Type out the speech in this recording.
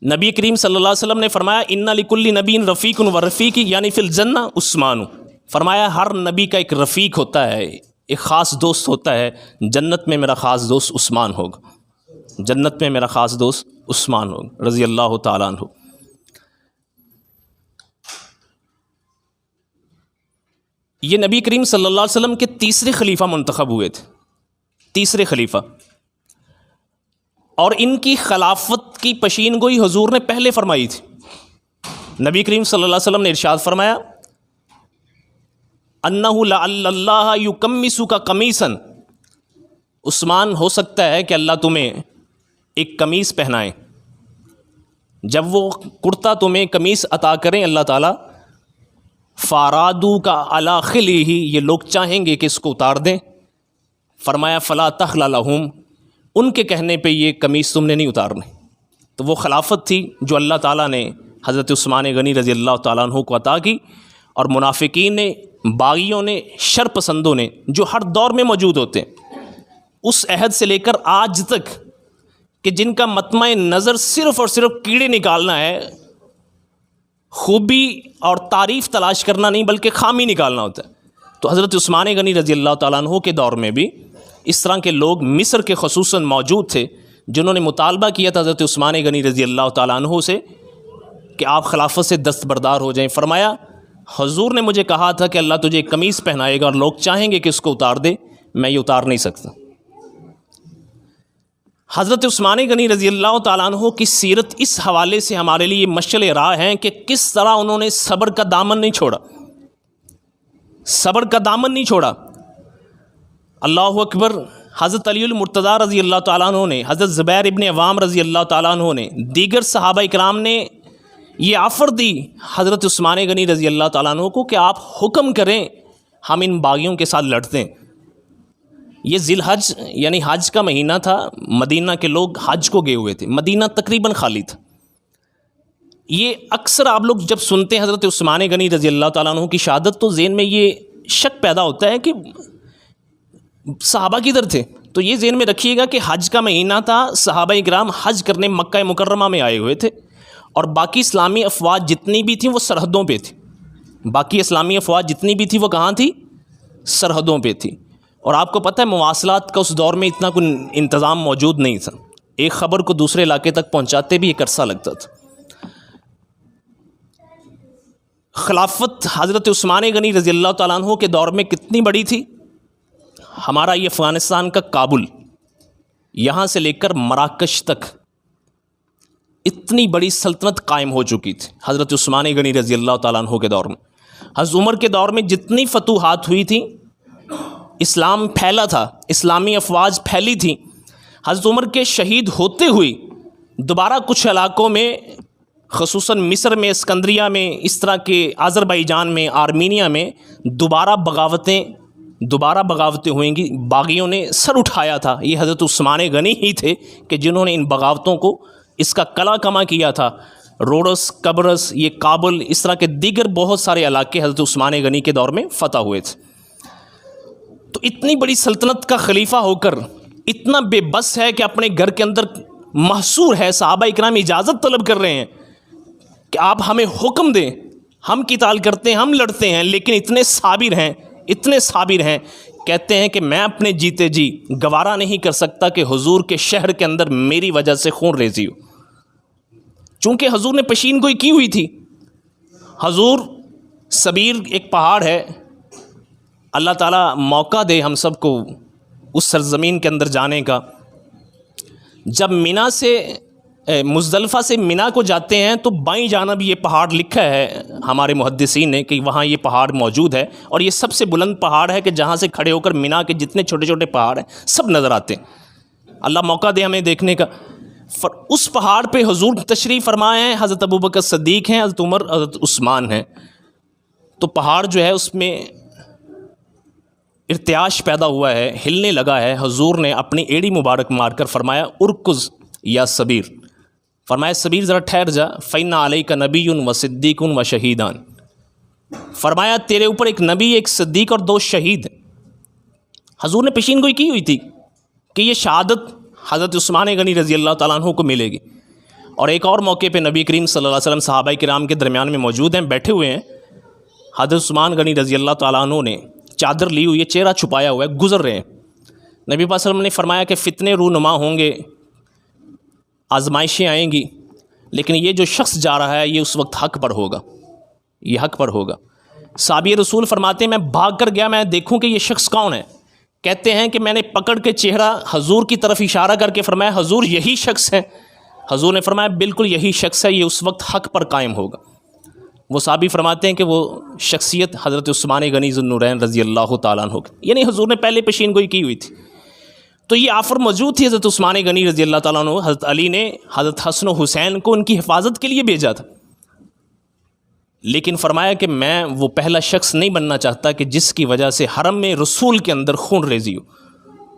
نبی کریم صلی اللہ علیہ وسلم نے فرمایا ان لکل نبی رفیق و رفیقی یعنی فی الجنہ عثمان، فرمایا ہر نبی کا ایک رفیق ہوتا ہے، ایک خاص دوست ہوتا ہے، جنت میں میرا خاص دوست عثمان ہوگا، جنت میں میرا خاص دوست عثمان ہوگا رضی اللہ تعالیٰ عنہ۔ یہ نبی کریم صلی اللہ علیہ وسلم کے تیسرے خلیفہ منتخب ہوئے تھے، تیسرے خلیفہ، اور ان کی خلافت کی پیشین گوئی حضور نے پہلے فرمائی تھی۔ نبی کریم صلی اللہ علیہ وسلم نے ارشاد فرمایا انہ لعل اللہ یکمسک قمیصا، عثمان ہو سکتا ہے کہ اللہ تمہیں ایک قمیص پہنائے، جب وہ کرتا تمہیں قمیص عطا کریں اللہ تعالیٰ، فارادو کا علی خلی ہی، یہ لوگ چاہیں گے کہ اس کو اتار دیں، فرمایا فلا تخل لہم، ان کے کہنے پہ یہ قمیص تم نے نہیں اتارنے۔ تو وہ خلافت تھی جو اللہ تعالیٰ نے حضرت عثمان غنی رضی اللہ تعالیٰ عنہ کو عطا کی، اور منافقین نے، باغیوں نے، شر پسندوں نے، جو ہر دور میں موجود ہوتے ہیں، اس عہد سے لے کر آج تک، کہ جن کا مطمع نظر صرف اور صرف کیڑے نکالنا ہے، خوبی اور تعریف تلاش کرنا نہیں بلکہ خامی نکالنا ہوتا ہے، تو حضرت عثمان غنی رضی اللہ تعالیٰ عنہ کے دور میں بھی اس طرح کے لوگ مصر کے خصوصاً موجود تھے، جنہوں نے مطالبہ کیا تھا حضرت عثمان غنی رضی اللہ تعالیٰ عنہ سے کہ آپ خلافت سے دستبردار ہو جائیں۔ فرمایا حضور نے مجھے کہا تھا کہ اللہ تجھے ایک قمیص پہنائے گا اور لوگ چاہیں گے کہ اس کو اتار دے، میں یہ اتار نہیں سکتا۔ حضرت عثمان غنی رضی اللہ تعالیٰ عنہ کی سیرت اس حوالے سے ہمارے لیے مشعل راہ ہیں کہ کس طرح انہوں نے صبر کا دامن نہیں چھوڑا، صبر کا دامن نہیں چھوڑا۔ اللہ اکبر۔ حضرت علی المرتضیٰ رضی اللہ تعالیٰ عنہ نے، حضرت زبیر ابن عوام رضی اللہ تعالیٰ عنہ نے، دیگر صحابہ اکرام نے یہ آفر دی حضرت عثمان غنی رضی اللہ تعالیٰ عنہ کو کہ آپ حکم کریں ہم ان باغیوں کے ساتھ لڑتے ہیں۔ یہ ذی الحج یعنی حج کا مہینہ تھا، مدینہ کے لوگ حج کو گئے ہوئے تھے، مدینہ تقریباً خالی تھا۔ یہ اکثر آپ لوگ جب سنتے ہیں حضرت عثمان غنی رضی اللہ تعالیٰ عنہ کی شہادت تو ذہن میں یہ شک پیدا ہوتا ہے کہ صحابہ کدھر تھے؟ تو یہ ذہن میں رکھیے گا کہ حج کا مہینہ تھا، صحابہ اکرام حج کرنے مکہ مکرمہ میں آئے ہوئے تھے، اور باقی اسلامی افواج جتنی بھی تھیں وہ سرحدوں پہ تھی، باقی اسلامی افواج جتنی بھی تھیں وہ کہاں تھی؟ سرحدوں پہ تھی۔ اور آپ کو پتہ ہے مواصلات کا اس دور میں اتنا کوئی انتظام موجود نہیں تھا، ایک خبر کو دوسرے علاقے تک پہنچاتے بھی ایک عرصہ لگتا تھا۔ خلافت حضرت عثمان غنی رضی اللہ تعالیٰ عنہ کے دور میں کتنی بڑی تھی؟ ہمارا یہ افغانستان کا کابل، یہاں سے لے کر مراکش تک اتنی بڑی سلطنت قائم ہو چکی تھی حضرت عثمان غنی رضی اللہ تعالیٰ عنہ کے دور میں۔ حضرت عمر کے دور میں جتنی فتوحات ہوئی تھیں، اسلام پھیلا تھا، اسلامی افواج پھیلی تھیں، حضرت عمر کے شہید ہوتے ہوئے دوبارہ کچھ علاقوں میں، خصوصاً مصر میں، اسکندریہ میں، اس طرح کے آذربائیجان میں، آرمینیا میں دوبارہ بغاوتیں ہوئیں گی۔ باغیوں نے سر اٹھایا تھا، یہ حضرت عثمان غنی ہی تھے کہ جنہوں نے ان بغاوتوں کو، اس کا کلا کما کیا تھا۔ روڈس، قبرص، یہ کابل، اس طرح کے دیگر بہت سارے علاقے حضرت عثمان غنی کے دور میں فتح ہوئے تھے۔ تو اتنی بڑی سلطنت کا خلیفہ ہو کر اتنا بے بس ہے کہ اپنے گھر کے اندر محصور ہے، صحابہ اکرام اجازت طلب کر رہے ہیں کہ آپ ہمیں حکم دیں، ہم قتال کرتے ہیں، ہم لڑتے ہیں، لیکن اتنے صابر ہیں، کہتے ہیں کہ میں اپنے جیتے جی گوارا نہیں کر سکتا کہ حضور کے شہر کے اندر میری وجہ سے خون ریزی ہو، چونکہ حضور نے پیشین گوئی کی ہوئی تھی۔ حضور سبیر ایک پہاڑ ہے، اللہ تعالیٰ موقع دے ہم سب کو اس سرزمین کے اندر جانے کا۔ جب مینا سے مزدلفہ سے مینا کو جاتے ہیں تو بائیں جانب یہ پہاڑ لکھا ہے ہمارے محدثین نے کہ وہاں یہ پہاڑ موجود ہے، اور یہ سب سے بلند پہاڑ ہے کہ جہاں سے کھڑے ہو کر مینا کے جتنے چھوٹے چھوٹے پہاڑ ہیں سب نظر آتے ہیں۔ اللہ موقع دے ہمیں دیکھنے کا۔ اس پہاڑ پہ حضور تشریف فرمائے ہیں، حضرت ابوبکر صدیق ہیں، حضرت عمر، حضرت عثمان ہیں۔ تو پہاڑ جو ہے اس میں ارتعاش پیدا ہوا ہے، ہلنے لگا ہے۔ حضور نے اپنی ایڑی مبارک مار کر فرمایا ارکز یا سبیر، فرمایا سبیر ذرا ٹھہر جا، فإن علیک نبی و صدیق و شہیدان، فرمایا تیرے اوپر ایک نبی، ایک صدیق اور 2 شہید ہیں۔ حضور نے پیشین گوئی کی ہوئی تھی کہ یہ شہادت حضرت عثمان غنی رضی اللہ تعالیٰ عنہ کو ملے گی، اور ایک اور موقع پہ نبی کریم صلی اللہ علیہ وسلم صحابہ کرام کے درمیان میں موجود ہیں، بیٹھے ہوئے ہیں، حضرت عثمان غنی رضی اللہ تعالیٰ عنہ نے چادر لی ہوئی ہے، چہرہ چھپایا ہوا ہے، گزر رہے ہیں۔ نبی پاک صلی اللہ علیہ وسلم نے فرمایا کہ فتنے رونما ہوں گے، آزمائشیں آئیں گی، لیکن یہ جو شخص جا رہا ہے یہ اس وقت حق پر ہوگا، یہ حق پر ہوگا۔ صحابی رسول فرماتے ہیں میں بھاگ کر گیا، میں دیکھوں کہ یہ شخص کون ہے۔ کہتے ہیں کہ میں نے پکڑ کے چہرہ حضور کی طرف اشارہ کر کے فرمایا حضور یہی شخص ہے۔ حضور نے فرمایا بالکل یہی شخص ہے، یہ اس وقت حق پر قائم ہوگا۔ وہ صحابی فرماتے ہیں کہ وہ شخصیت حضرت عثمان غنی ذو النورین رضی اللہ تعالیٰ عنہ کی، یعنی حضور نے پہلے پیشین گوئی کی ہوئی تھی، تو یہ آفر موجود تھی حضرت عثمان غنی رضی اللہ تعالیٰ عنہ۔ حضرت علی نے حضرت حسن و حسین کو ان کی حفاظت کے لیے بھیجا تھا، لیکن فرمایا کہ میں وہ پہلا شخص نہیں بننا چاہتا کہ جس کی وجہ سے حرم میں رسول کے اندر خون ریزی ہو۔